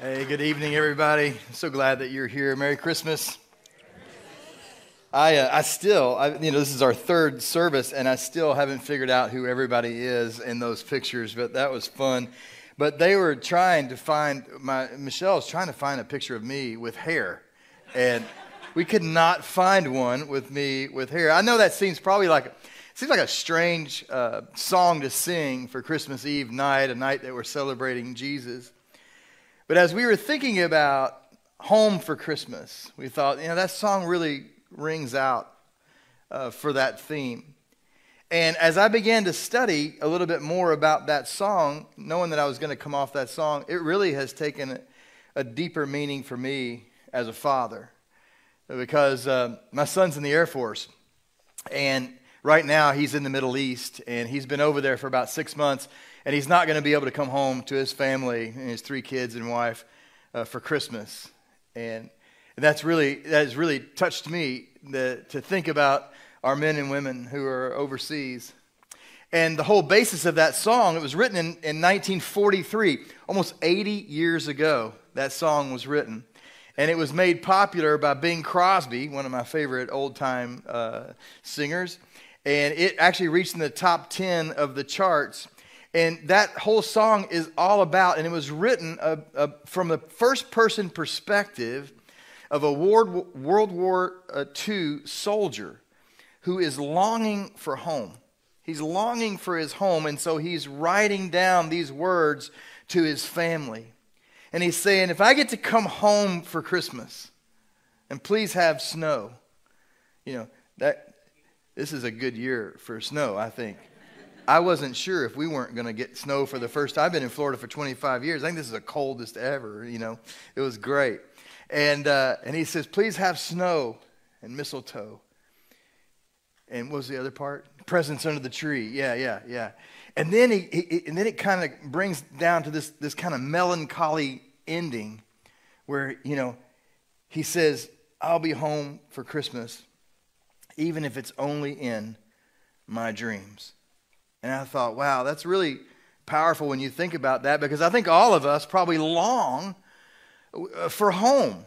Hey, good evening, everybody. So glad that you're here. Merry Christmas. This is our third service, and I still haven't figured out who everybody is in those pictures, but that was fun. But they were trying to find, Michelle was trying to find a picture of me with hair, and we could not find one with me with hair. I know that seems like a strange song to sing for Christmas Eve night, a night that we're celebrating Jesus. But as we were thinking about home for Christmas, we thought, that song really rings out for that theme. And as I began to study a little bit more about that song, knowing that I was going to come off that song, it really has taken a deeper meaning for me as a father. Because my son's in the Air Force, and right now he's in the Middle East, and he's been over there for about 6 months. And he's not going to be able to come home to his family and his 3 kids and wife for Christmas. And that has really touched me to think about our men and women who are overseas. And the whole basis of that song, it was written in 1943, almost 80 years ago, that song was written. And it was made popular by Bing Crosby, one of my favorite old-time singers. And it actually reached in the top 10 of the charts. And that whole song is all about, and it was written from the first-person perspective of a World War II soldier who is longing for home. He's longing for his home, and so he's writing down these words to his family. And he's saying, if I get to come home for Christmas, and please have snow, this is a good year for snow, I think. I wasn't sure if we weren't going to get snow for the first time. I've been in Florida for 25 years. I think this is the coldest ever, It was great. And he says, please have snow and mistletoe. And what was the other part? Presents under the tree. Yeah. And then it kind of brings down to this kind of melancholy ending where, he says, I'll be home for Christmas, even if it's only in my dreams. And I thought, wow, that's really powerful when you think about that, because I think all of us probably long for home.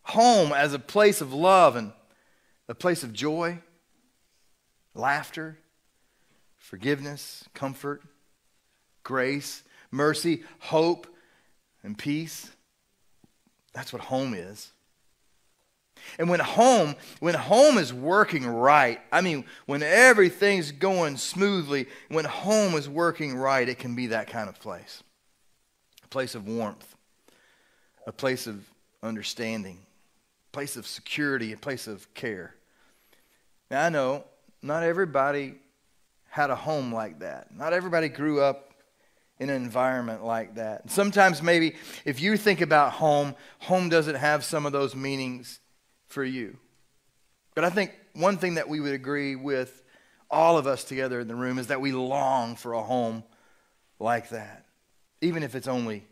Home as a place of love and a place of joy, laughter, forgiveness, comfort, grace, mercy, hope, and peace. That's what home is. And when home is working right, when everything's going smoothly, when home is working right, it can be that kind of place. A place of warmth, a place of understanding, a place of security, a place of care. Now, I know not everybody had a home like that. Not everybody grew up in an environment like that. Sometimes maybe if you think about home doesn't have some of those meanings for you. But I think one thing that we would agree with, all of us together in the room, is that we long for a home like that, even if it's only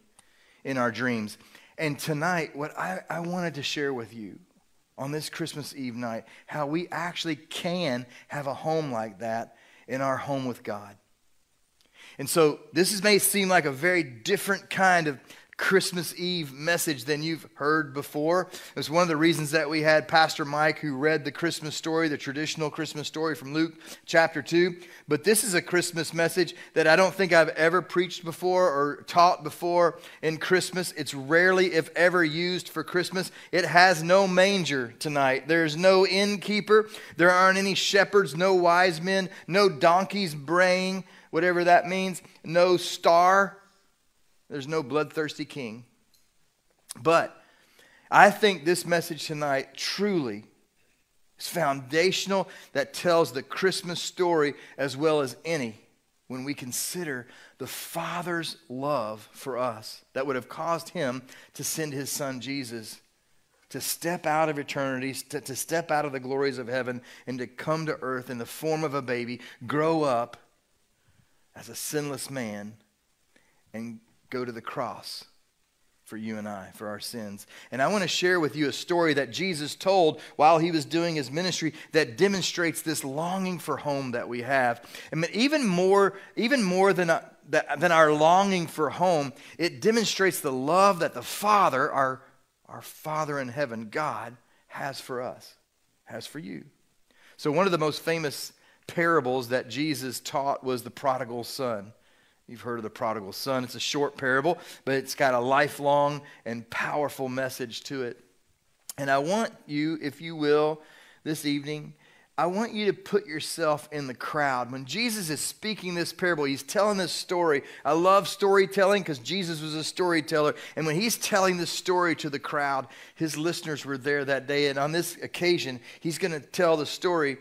in our dreams. And tonight, what I wanted to share with you on this Christmas Eve night, how we actually can have a home like that in our home with God. And so this may seem like a very different kind of Christmas Eve message than you've heard before. It was one of the reasons that we had Pastor Mike, who read the Christmas story, the traditional Christmas story from Luke chapter 2. But this is a Christmas message that I don't think I've ever preached before or taught before in Christmas. It's rarely, if ever, used for Christmas. It has no manger tonight. There's no innkeeper. There aren't any shepherds, no wise men, no donkeys braying, whatever that means, no star. There's no bloodthirsty king. But I think this message tonight truly is foundational, that tells the Christmas story as well as any, when we consider the Father's love for us that would have caused him to send his son Jesus to step out of eternity, to step out of the glories of heaven, and to come to earth in the form of a baby, grow up as a sinless man, and go to the cross for you and I, for our sins. And I want to share with you a story that Jesus told while he was doing his ministry that demonstrates this longing for home that we have. I mean, even more than than our longing for home. It demonstrates the love that the Father, our Father in heaven, God, has for us, has for you. So one of the most famous parables that Jesus taught was the prodigal son. You've heard of the prodigal son. It's a short parable, but it's got a lifelong and powerful message to it. And I want you, if you will, this evening, I want you to put yourself in the crowd. When Jesus is speaking this parable, he's telling this story. I love storytelling because Jesus was a storyteller. And when he's telling this story to the crowd, his listeners were there that day. And on this occasion, he's going to tell the story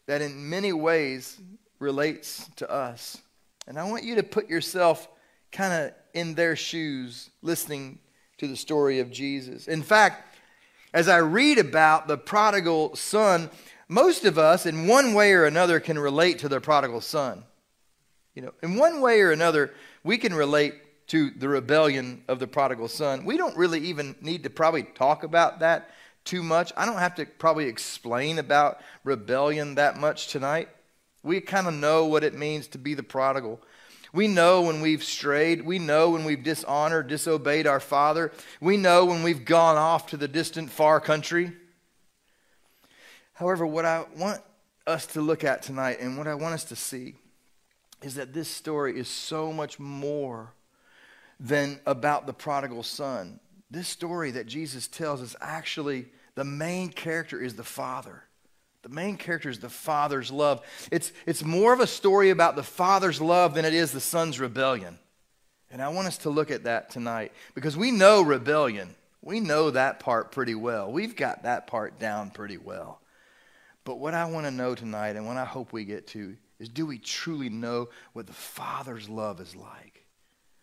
that in many ways relates to us. And I want you to put yourself kind of in their shoes, listening to the story of Jesus. In fact, as I read about the prodigal son, most of us, in one way or another, can relate to the prodigal son. You know, in one way or another, we can relate to the rebellion of the prodigal son. We don't really even need to probably talk about that too much. I don't have to probably explain about rebellion that much tonight. We kind of know what it means to be the prodigal. We know when we've strayed. We know when we've dishonored, disobeyed our Father. We know when we've gone off to the distant far country. However, what I want us to look at tonight and what I want us to see is that this story is so much more than about the prodigal son. This story that Jesus tells is actually the main character is the Father. The main character is the Father's love. It's more of a story about the Father's love than it is the Son's rebellion. And I want us to look at that tonight because we know rebellion. We know that part pretty well. We've got that part down pretty well. But what I want to know tonight and what I hope we get to is, do we truly know what the Father's love is like?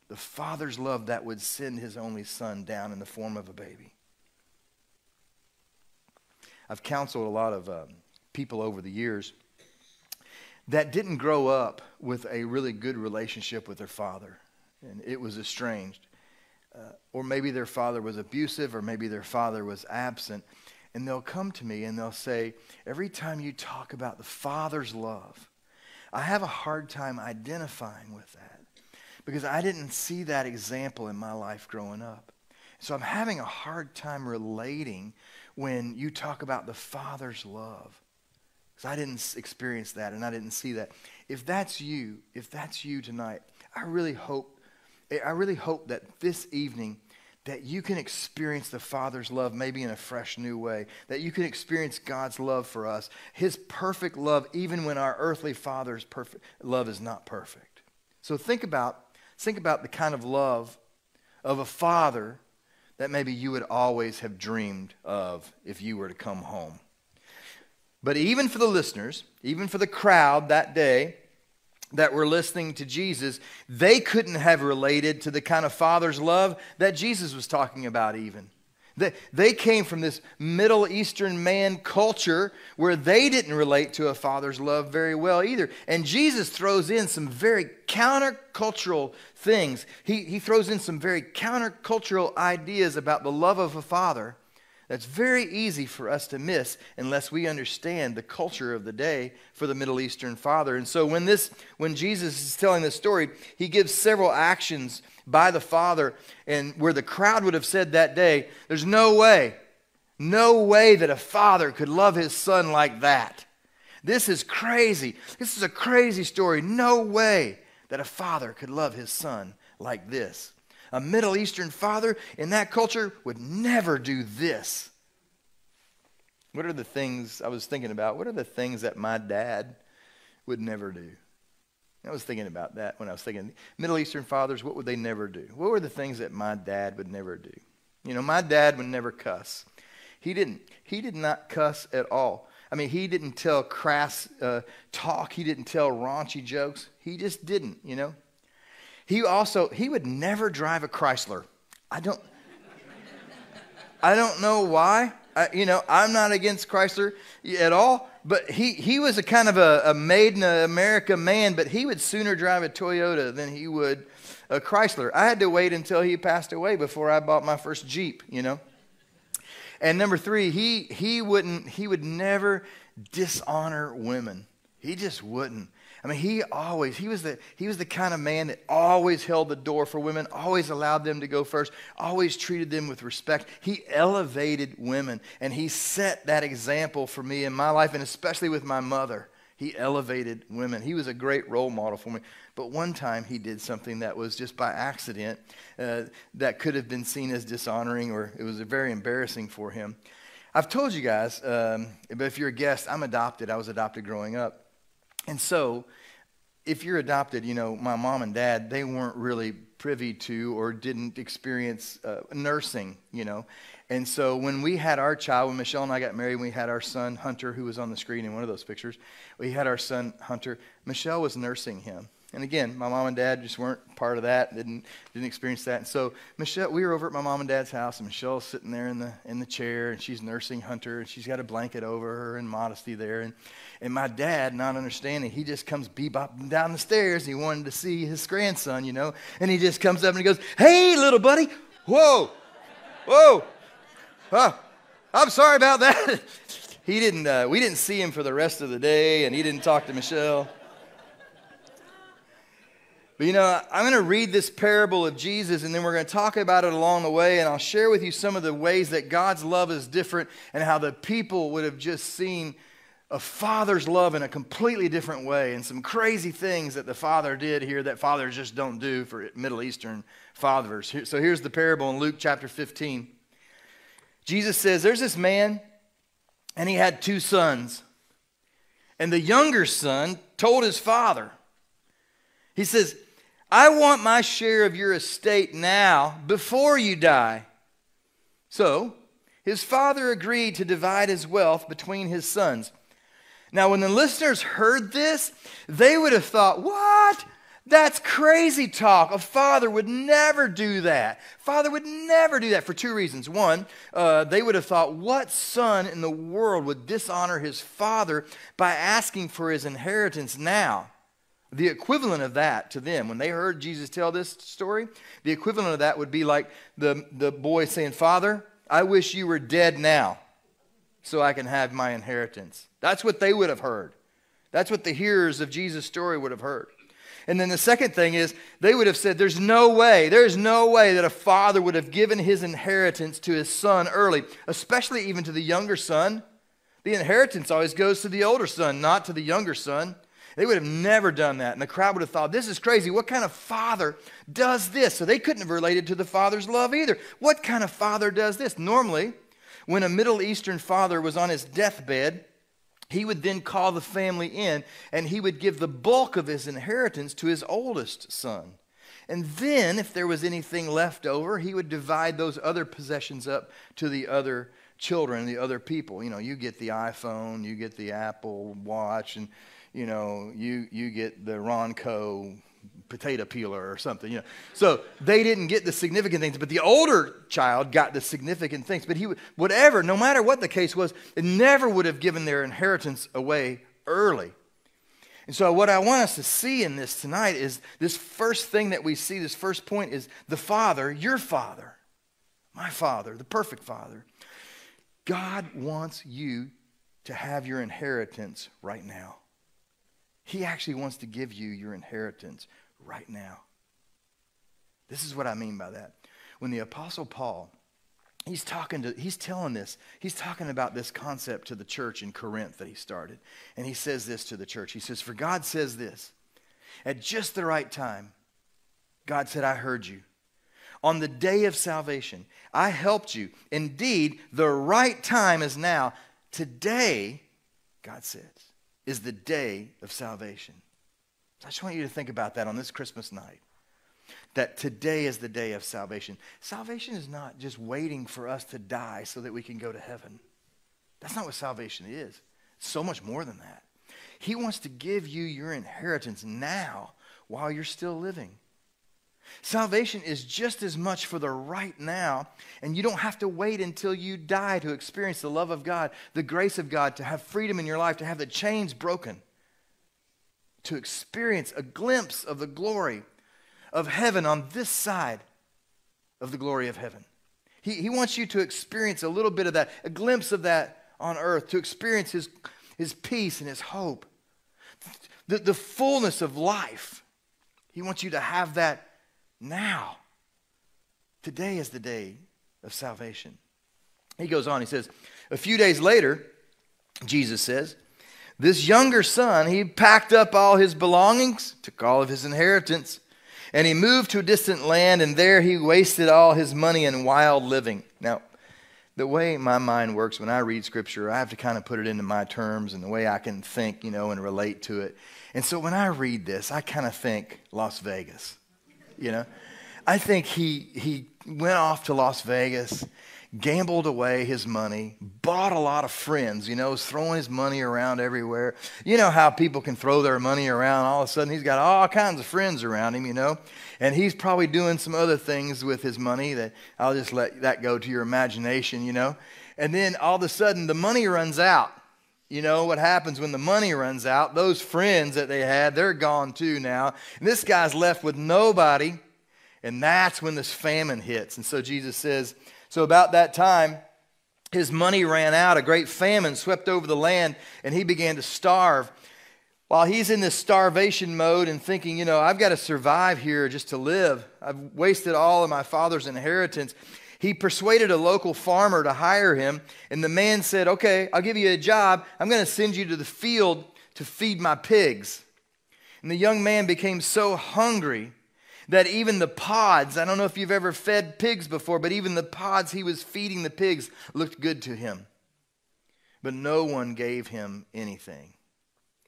The Father's love that would send his only Son down in the form of a baby. I've counseled a lot of people over the years that didn't grow up with a really good relationship with their father, and it was estranged. Or maybe their father was abusive, or maybe their father was absent. And they'll come to me and they'll say, every time you talk about the Father's love, I have a hard time identifying with that because I didn't see that example in my life growing up. So I'm having a hard time relating when you talk about the Father's love because I didn't experience that and I didn't see that. If that's you tonight, I really hope that this evening that you can experience the Father's love maybe in a fresh new way, that you can experience God's love for us, his perfect love, even when our earthly father's perfect love is not perfect. So think about the kind of love of a father that maybe you would always have dreamed of if you were to come home. But even for the listeners, even for the crowd that day that were listening to Jesus, they couldn't have related to the kind of Father's love that Jesus was talking about even. They came from this Middle Eastern man culture where they didn't relate to a Father's love very well either. And Jesus throws in some very countercultural things. He throws in some very countercultural ideas about the love of a father that's very easy for us to miss unless we understand the culture of the day for the Middle Eastern father. And so when Jesus is telling this story, he gives several actions by the father, and where the crowd would have said that day, there's no way that a father could love his son like that. This is crazy. This is a crazy story. No way that a father could love his son like this. A Middle Eastern father in that culture would never do this. What are the things I was thinking about? What are the things that my dad would never do? I was thinking about that when I was thinking, Middle Eastern fathers, what would they never do? What were the things that my dad would never do? You know, my dad would never cuss. He did not cuss at all. I mean, he didn't tell crass talk. He didn't tell raunchy jokes. He just didn't, you know. He would never drive a Chrysler. I don't know why. I'm not against Chrysler at all, but he was a kind of a made in America man, but he would sooner drive a Toyota than he would a Chrysler. I had to wait until he passed away before I bought my first Jeep, you know. And number 3, he would never dishonor women. He just wouldn't. I mean, he was the kind of man that always held the door for women, always allowed them to go first, always treated them with respect. He elevated women, and he set that example for me in my life, and especially with my mother. He elevated women. He was a great role model for me. But one time he did something that was just by accident that could have been seen as dishonoring, or it was very embarrassing for him. I've told you guys, but if you're a guest, I'm adopted. I was adopted growing up. And so if you're adopted, my mom and dad, they weren't really privy to or didn't experience nursing, And so when we had our child, when Michelle and I got married, we had our son, Hunter, who was on the screen in one of those pictures. We had our son, Hunter. Michelle was nursing him. And again, my mom and dad just weren't part of that, didn't experience that. And so Michelle, we were over at my mom and dad's house, and Michelle's sitting there in the chair, and she's nursing Hunter, and she's got a blanket over her and modesty there. And my dad, not understanding, he just comes bebopping down the stairs. He wanted to see his grandson, and he just comes up and he goes, "Hey, little buddy, whoa, I'm sorry about that." We didn't see him for the rest of the day, and he didn't talk to Michelle. But I'm going to read this parable of Jesus, and then we're going to talk about it along the way, and I'll share with you some of the ways that God's love is different and how the people would have just seen a father's love in a completely different way, and some crazy things that the father did here that fathers just don't do for Middle Eastern fathers. So here's the parable in Luke chapter 15. Jesus says, there's this man, and he had 2 sons. And the younger son told his father, he says, "I want my share of your estate now before you die." So his father agreed to divide his wealth between his sons. Now, when the listeners heard this, they would have thought, "What? That's crazy talk. A father would never do that." Father would never do that for 2 reasons. One, they would have thought, what son in the world would dishonor his father by asking for his inheritance now? The equivalent of that to them, when they heard Jesus tell this story, the equivalent of that would be like the boy saying, "Father, I wish you were dead now so I can have my inheritance." That's what they would have heard. That's what the hearers of Jesus' story would have heard. And then the second thing is, they would have said, there's no way that a father would have given his inheritance to his son early, especially even to the younger son. The inheritance always goes to the older son, not to the younger son. They would have never done that. And the crowd would have thought, this is crazy. What kind of father does this? So they couldn't have related to the father's love either. What kind of father does this? Normally, when a Middle Eastern father was on his deathbed, he would then call the family in, and he would give the bulk of his inheritance to his oldest son. And then, if there was anything left over, he would divide those other possessions up to the other children, the other people. You get the iPhone, you get the Apple Watch, and you get the Ronco potato peeler or something, So they didn't get the significant things, but the older child got the significant things. But no matter what the case was, it never would have given their inheritance away early. And so what I want us to see in this tonight is this first thing that we see, this first point is the Father, your Father, my Father, the perfect Father. God wants you to have your inheritance right now. He actually wants to give you your inheritance right now. This is what I mean by that. When the Apostle Paul, he's talking about this concept to the church in Corinth that he started. And he says this to the church. He says, "For God says this, at just the right time, God said, I heard you. On the day of salvation, I helped you. Indeed, the right time is now. Today," God says, "is the day of salvation." So I just want you to think about that on this Christmas night. That today is the day of salvation. Salvation is not just waiting for us to die so that we can go to heaven. That's not what salvation is. It's so much more than that. He wants to give you your inheritance now while you're still living. Salvation is just as much for the right now, and you don't have to wait until you die to experience the love of God, the grace of God, to have freedom in your life, to have the chains broken, to experience a glimpse of the glory of heaven on this side of the glory of heaven. He wants you to experience a little bit of that, a glimpse of that on earth, to experience his peace and his hope. the fullness of life. He wants you to have that now. Today is the day of salvation. He goes on, he says, a few days later, Jesus says, this younger son, he packed up all his belongings, took all of his inheritance, and he moved to a distant land, and there he wasted all his money in wild living. Now, the way my mind works when I read Scripture, I have to kind of put it into my terms and the way I can think, and relate to it. And so when I read this, I kind of think Las Vegas, I think he went off to Las Vegas, gambled away his money, bought a lot of friends, was throwing his money around everywhere. You know how people can throw their money around. All of a sudden, he's got all kinds of friends around him, And he's probably doing some other things with his money that I'll just let that go to your imagination, And then all of a sudden, the money runs out. You know what happens when the money runs out? Those friends that they had, they're gone too now. And this guy's left with nobody. And that's when this famine hits. And so Jesus says, so about that time, his money ran out. A great famine swept over the land, and he began to starve. While he's in this starvation mode and thinking, I've got to survive here just to live. I've wasted all of my father's inheritance. He persuaded a local farmer to hire him, and the man said, okay, I'll give you a job. I'm going to send you to the field to feed my pigs. And the young man became so hungry that even the pods, I don't know if you've ever fed pigs before, but even the pods he was feeding the pigs looked good to him. But no one gave him anything.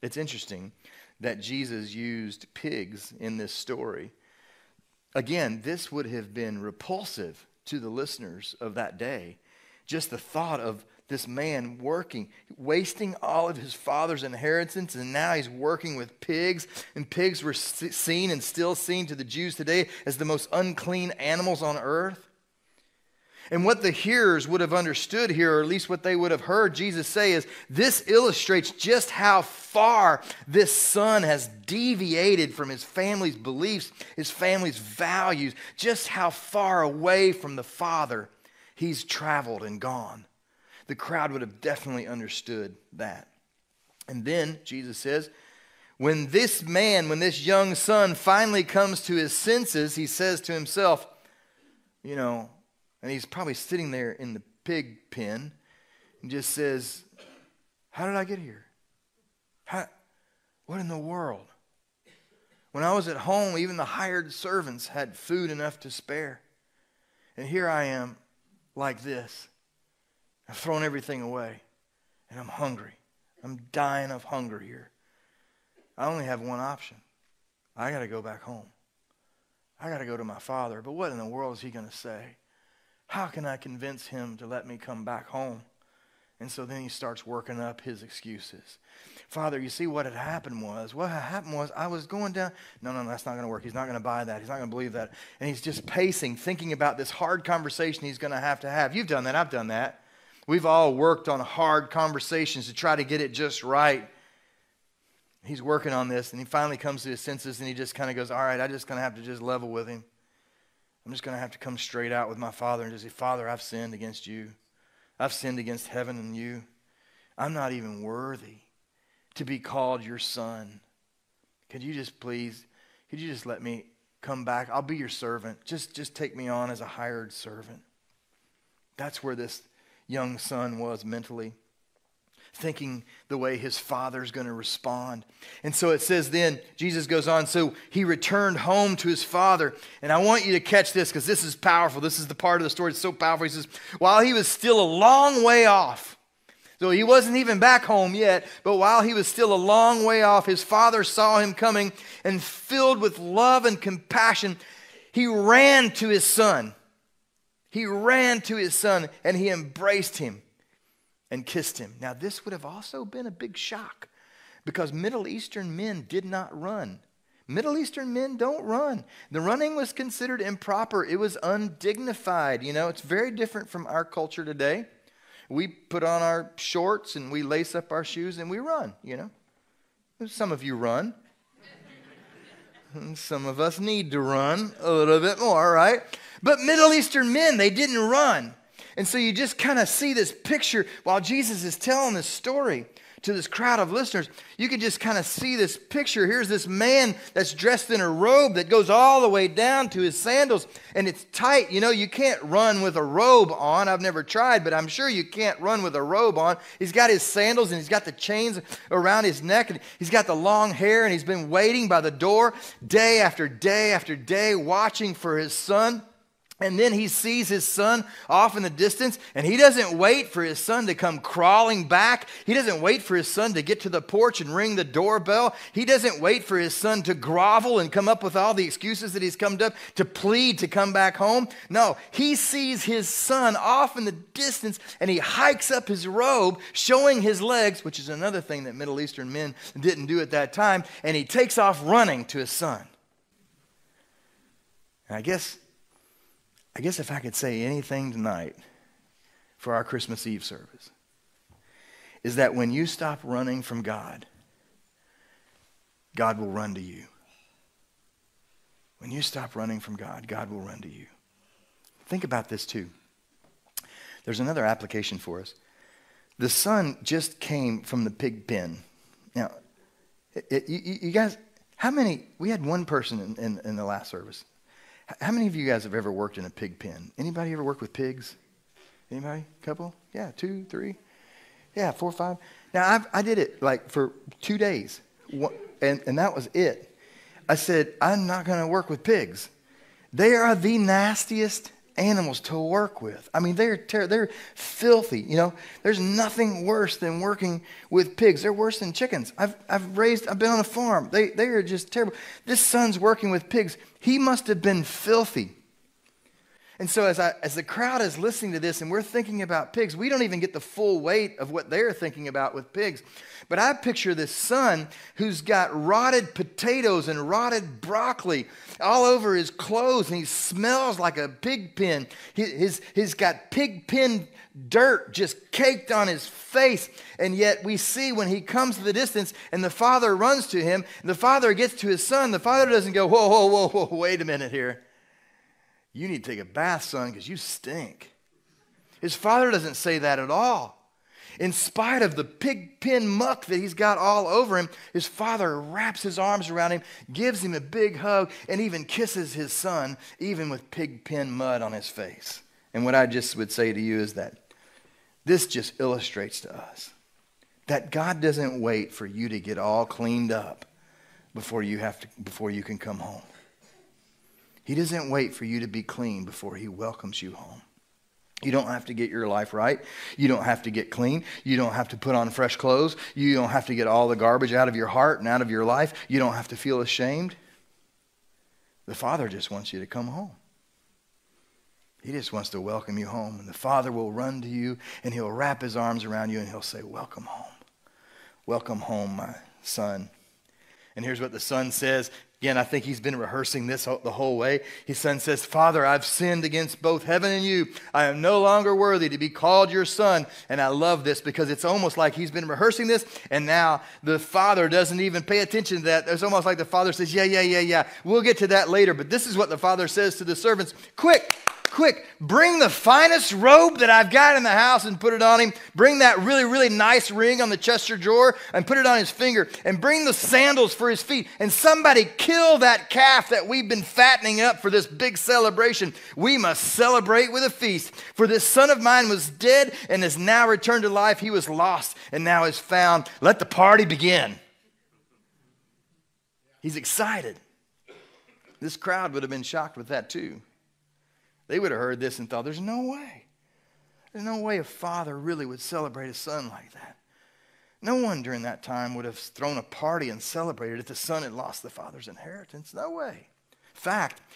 It's interesting that Jesus used pigs in this story. Again, this would have been repulsive to the listeners of that day. Just the thought of this man working, wasting all of his father's inheritance, and now he's working with pigs. And pigs were seen and still seen to the Jews today as the most unclean animals on earth. And what the hearers would have understood here, or at least what they would have heard Jesus say, is this illustrates just how far this son has deviated from his family's beliefs, his family's values, just how far away from the Father he's traveled and gone. The crowd would have definitely understood that. And then, Jesus says, when this young son finally comes to his senses, he says to himself, and he's probably sitting there in the pig pen and just says, how did I get here? What in the world? When I was at home, even the hired servants had food enough to spare. And here I am like this. I've thrown everything away, and I'm hungry. I'm dying of hunger here. I only have one option. I got to go back home. I got to go to my father. But what in the world is he going to say? How can I convince him to let me come back home? And so then he starts working up his excuses. Father, you see what had happened was, I was going down. No, that's not going to work. He's not going to buy that. He's not going to believe that. And he's just pacing, thinking about this hard conversation he's going to have. You've done that. I've done that. We've all worked on hard conversations to try to get it just right. He's working on this, and he finally comes to his senses, and he just kind of goes, all right, I'm just going to have to just level with him. I'm just going to have to come straight out with my Father and just say, Father, I've sinned against you. I've sinned against heaven and you. I'm not even worthy to be called your son. Could you just let me come back? I'll be your servant. Just take me on as a hired servant. That's where this young son was mentally, thinking the way his father's going to respond. And so it says then, Jesus goes on, so he returned home to his father. And I want you to catch this because this is powerful. This is the part of the story that's so powerful. He says, while he was still a long way off, so he wasn't even back home yet, but while he was still a long way off, his father saw him coming, and filled with love and compassion, he ran to his son. He ran to his son, and he embraced him and kissed him. Now, this would have also been a big shock because Middle Eastern men did not run. Middle Eastern men don't run. The running was considered improper. It was undignified. It's very different from our culture today. We put on our shorts and we lace up our shoes and we run, Some of you run. Some of us need to run a little bit more, right? But Middle Eastern men, they didn't run. And so you just kind of see this picture while Jesus is telling this story. to this crowd of listeners, you can just kind of see this picture. Here's this man that's dressed in a robe that goes all the way down to his sandals, and it's tight. You know, you can't run with a robe on. I've never tried, but I'm sure you can't run with a robe on. He's got his sandals, and he's got the chains around his neck, and he's got the long hair, and he's been waiting by the door day after day after day, watching for his son. And then he sees his son off in the distance, and he doesn't wait for his son to come crawling back. He doesn't wait for his son to get to the porch and ring the doorbell. He doesn't wait for his son to grovel and come up with all the excuses that he's come up to plead to come back home. No, he sees his son off in the distance, and he hikes up his robe, showing his legs, which is another thing that Middle Eastern men didn't do at that time, and he takes off running to his son. And I guess if I could say anything tonight for our Christmas Eve service, is that when you stop running from God, God will run to you. When you stop running from God, God will run to you. Think about this too. There's another application for us. The son just came from the pig pen. Now, you guys, how many, we had one person in the last service. How many of you guys have ever worked in a pig pen? Anybody ever worked with pigs? Anybody? Couple? Yeah, 2, 3? Yeah, 4, 5. Now, I did it like for 2 days, and that was it. I said, I'm not going to work with pigs. They are the nastiest animals to work with. I mean, they're filthy. You know, there's nothing worse than working with pigs. They're worse than chickens. I've been on a farm. They are just terrible. This son's working with pigs. He must have been filthy. And so as the crowd is listening to this and we're thinking about pigs, we don't even get the full weight of what they're thinking about with pigs. But I picture this son who's got rotted potatoes and rotted broccoli all over his clothes, and he smells like a pig pen. He's got pig pen dirt just caked on his face. And yet we see when he comes to the distance and the father runs to him, and the father gets to his son, the father doesn't go, whoa, whoa, whoa, whoa, wait a minute here. You need to take a bath, son, because you stink. His father doesn't say that at all. In spite of the pig pen muck that he's got all over him, his father wraps his arms around him, gives him a big hug, and even kisses his son, even with pig pen mud on his face. And what I just would say to you is that this just illustrates to us that God doesn't wait for you to get all cleaned up before you can come home. He doesn't wait for you to be clean before he welcomes you home. You don't have to get your life right. You don't have to get clean. You don't have to put on fresh clothes. You don't have to get all the garbage out of your heart and out of your life. You don't have to feel ashamed. The Father just wants you to come home. He just wants to welcome you home. And the Father will run to you, and he'll wrap his arms around you, and he'll say, welcome home. Welcome home, my son. And here's what the son says. Again, I think he's been rehearsing this the whole way. His son says, Father, I've sinned against both heaven and you. I am no longer worthy to be called your son. And I love this because it's almost like he's been rehearsing this, and now the father doesn't even pay attention to that. It's almost like the father says, yeah. We'll get to that later. But this is what the father says to the servants. Quick, bring the finest robe that I've got in the house and put it on him. Bring that really, really nice ring on the Chester drawer and put it on his finger. And bring the sandals for his feet. And somebody kill that calf that we've been fattening up for this big celebration. We must celebrate with a feast. For this son of mine was dead and is now returned to life. He was lost and now is found. Let the party begin. He's excited. This crowd would have been shocked with that too. They would have heard this and thought, there's no way. There's no way a father really would celebrate a son like that. No one during that time would have thrown a party and celebrated if the son had lost the father's inheritance. No way.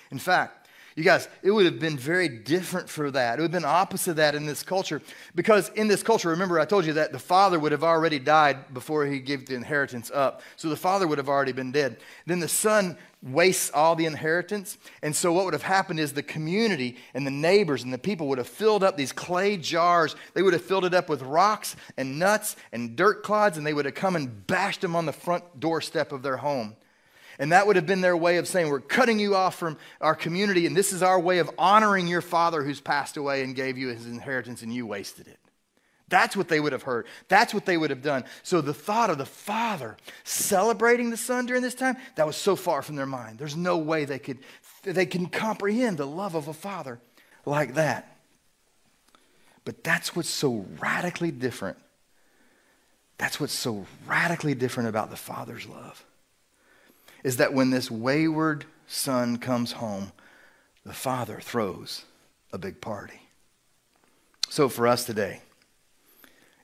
In fact, you guys, it would have been very different for that. It would have been opposite of that in this culture. Because in this culture, remember I told you that the father would have already died before he gave the inheritance up. So the father would have already been dead. Then the son wastes all the inheritance. And so what would have happened is the community and the neighbors and the people would have filled up these clay jars. They would have filled it up with rocks and nuts and dirt clods, and they would have come and bashed them on the front doorstep of their home. And that would have been their way of saying, we're cutting you off from our community, and this is our way of honoring your father who's passed away and gave you his inheritance, and you wasted it. That's what they would have heard. That's what they would have done. So the thought of the Father celebrating the Son during this time, that was so far from their mind. There's no way they can comprehend the love of a Father like that. But that's what's so radically different. That's what's so radically different about the Father's love. Is that when this wayward son comes home, the Father throws a big party. So for us today,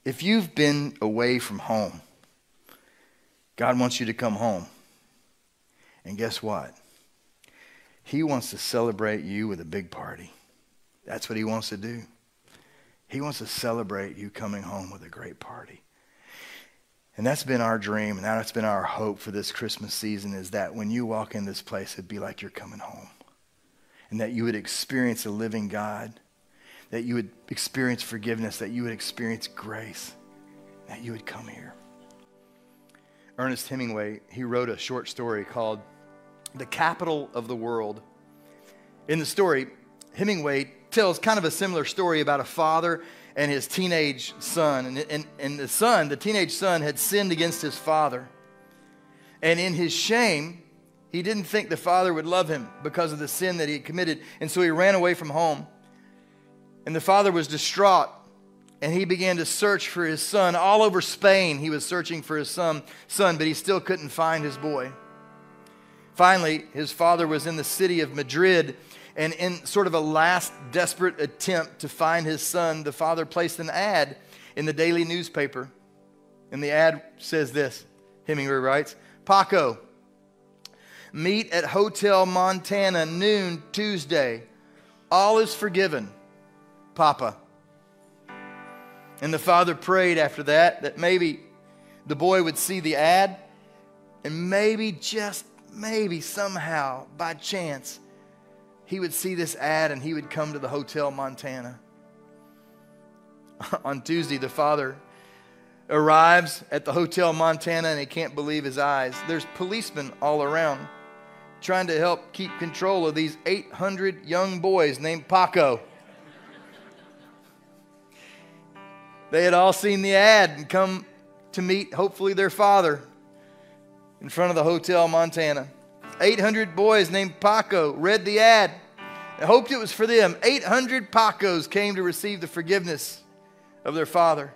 if you've been away from home, God wants you to come home. And guess what? He wants to celebrate you with a big party. That's what he wants to do. He wants to celebrate you coming home with a great party. And that's been our dream, and that's been our hope for this Christmas season, is that when you walk in this place, it'd be like you're coming home. And that you would experience a living God, that you would experience forgiveness, that you would experience grace, that you would come here. Ernest Hemingway, he wrote a short story called The Capital of the World. In the story, Hemingway tells kind of a similar story about a father and his teenage son. And the teenage son had sinned against his father. And in his shame, he didn't think the father would love him because of the sin that he had committed. And so he ran away from home. And the father was distraught. And he began to search for his son. All over Spain, he was searching for his son, but he still couldn't find his boy. Finally, his father was in the city of Madrid. And in sort of a last desperate attempt to find his son, the father placed an ad in the daily newspaper. And the ad says this, Hemingway writes, "Paco, meet at Hotel Montana noon Tuesday. All is forgiven. Papa." And the father prayed after that maybe the boy would see the ad, and maybe, just maybe, somehow, by chance, he would see this ad and he would come to the Hotel Montana. On Tuesday, the father arrives at the Hotel Montana and he can't believe his eyes. There's policemen all around trying to help keep control of these 800 young boys named Paco. They had all seen the ad and come to meet, hopefully, their father in front of the Hotel Montana. 800 boys named Paco read the ad and hoped it was for them. 800 Pacos came to receive the forgiveness of their father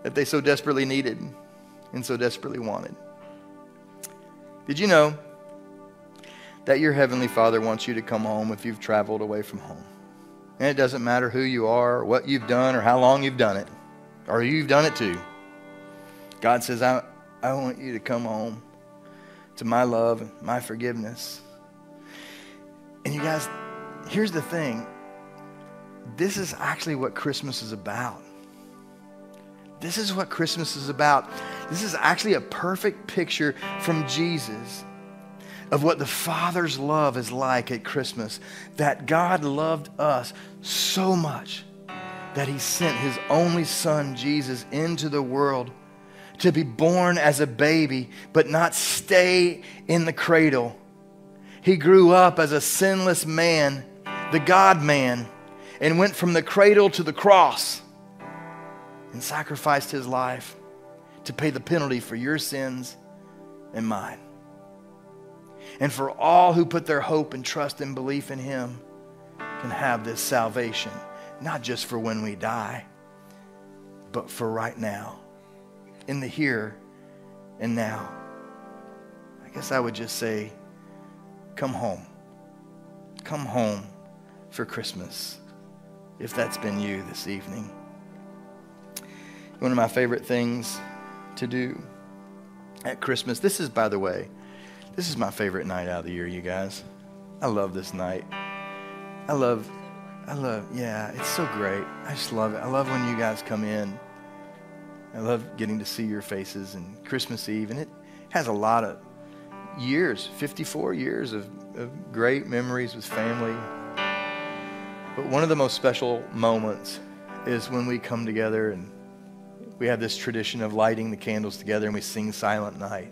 that they so desperately needed and so desperately wanted. Did you know that your Heavenly Father wants you to come home if you've traveled away from home? And it doesn't matter who you are, or what you've done, or how long you've done it, or who you've done it to. God says, I want you to come home to my love and my forgiveness. And you guys, here's the thing. This is actually what Christmas is about. This is what Christmas is about. This is actually a perfect picture from Jesus of what the Father's love is like at Christmas. That God loved us so much that he sent his only son, Jesus, into the world to be born as a baby, but not stay in the cradle. He grew up as a sinless man, the God-man, and went from the cradle to the cross and sacrificed his life to pay the penalty for your sins and mine. And for all who put their hope and trust and belief in him can have this salvation, not just for when we die, but for right now, in the here and now. I guess I would just say, come home. Come home for Christmas, if that's been you this evening. One of my favorite things to do at Christmas, this is, by the way, this is my favorite night out of the year, you guys. I love this night. I love, yeah, it's so great. I just love it. I love when you guys come in. I love getting to see your faces, and Christmas Eve, and it has a lot of years, 54 years of great memories with family. But one of the most special moments is when we come together and we have this tradition of lighting the candles together and we sing Silent Night.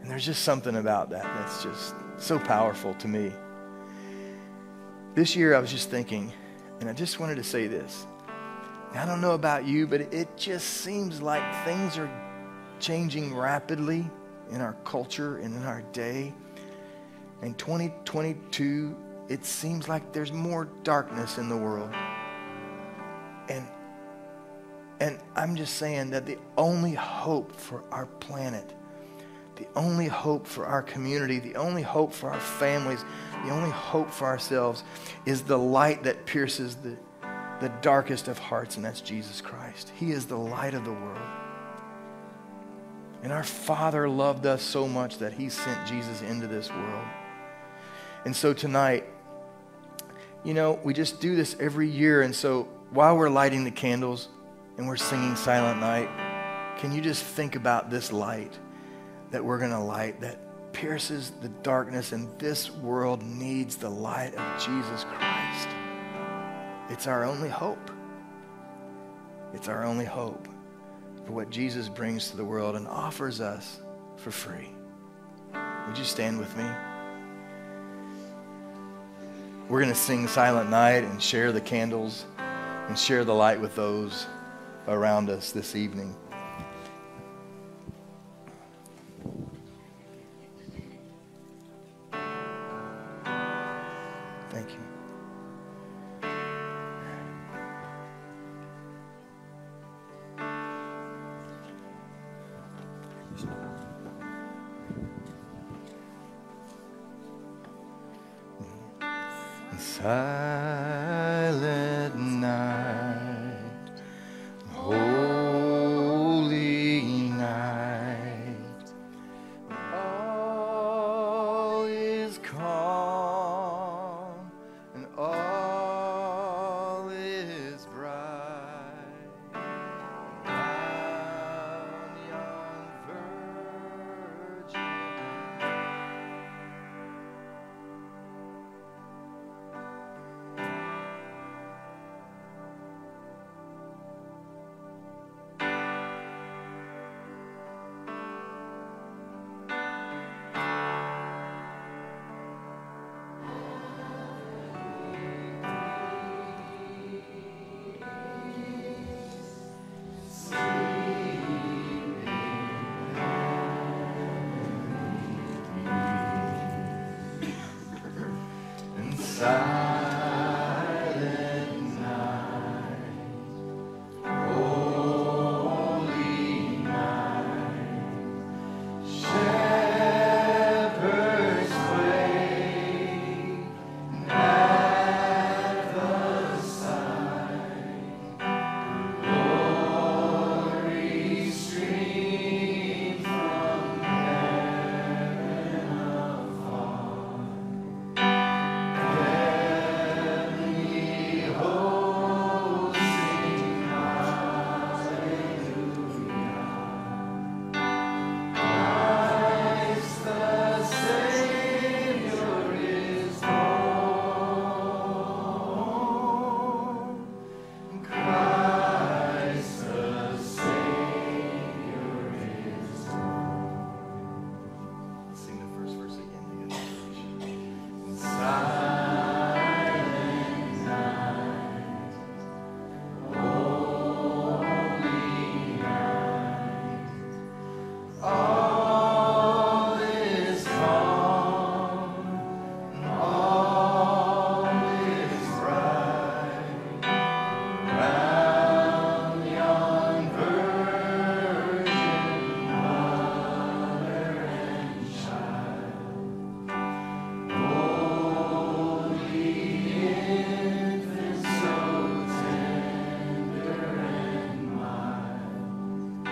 And there's just something about that that's just so powerful to me. This year I was just thinking, and I just wanted to say this, I don't know about you, but it just seems like things are changing rapidly in our culture and in our day. In 2022, it seems like there's more darkness in the world. And I'm just saying that the only hope for our planet, the only hope for our community, the only hope for our families, the only hope for ourselves is the light that pierces the darkest of hearts, and that's Jesus Christ. He is the light of the world. And our Father loved us so much that he sent Jesus into this world. And so tonight, you know, we just do this every year. And so while we're lighting the candles and we're singing Silent Night, can you just think about this light that we're going to light that pierces the darkness, and this world needs the light of Jesus Christ. It's our only hope. It's our only hope for what Jesus brings to the world and offers us for free. Would you stand with me? We're going to sing Silent Night and share the candles and share the light with those around us this evening. Thank you. Silent night, holy night, all is calm and all is bright. Round young virgin, silent night, holy night, shepherds wait at the side, glory streams from heaven afar. Heavenly hosts sing hallelujah. Christ the Savior is born. Christ the Savior is born. Let's sing the first verse again together. Silent night, holy night, all is calm, all is bright. Round young virgin, mother and child, holy infant, so tender and mild,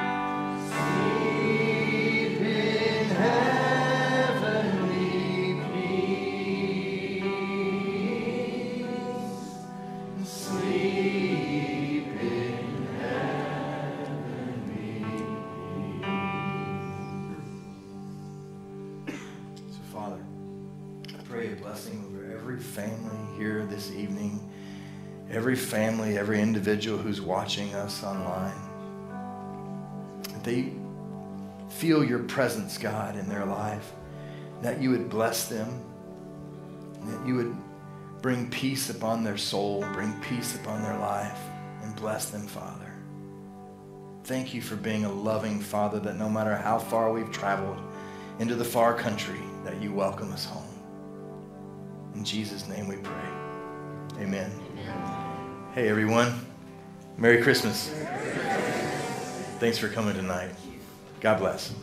sleep in heavenly peace, sleep in heavenly peace. So, Father, I pray a blessing over every family here this evening, every family, every individual who's watching us online. That they feel your presence, God, in their life, that you would bless them, that you would bring peace upon their soul, bring peace upon their life, and Bless them, Father. Thank you for being a loving Father, that no matter how far we've traveled into the far country, that you welcome us home. In Jesus' name we pray. Amen. Hey, everyone. Merry Christmas. Thanks for coming tonight. God bless.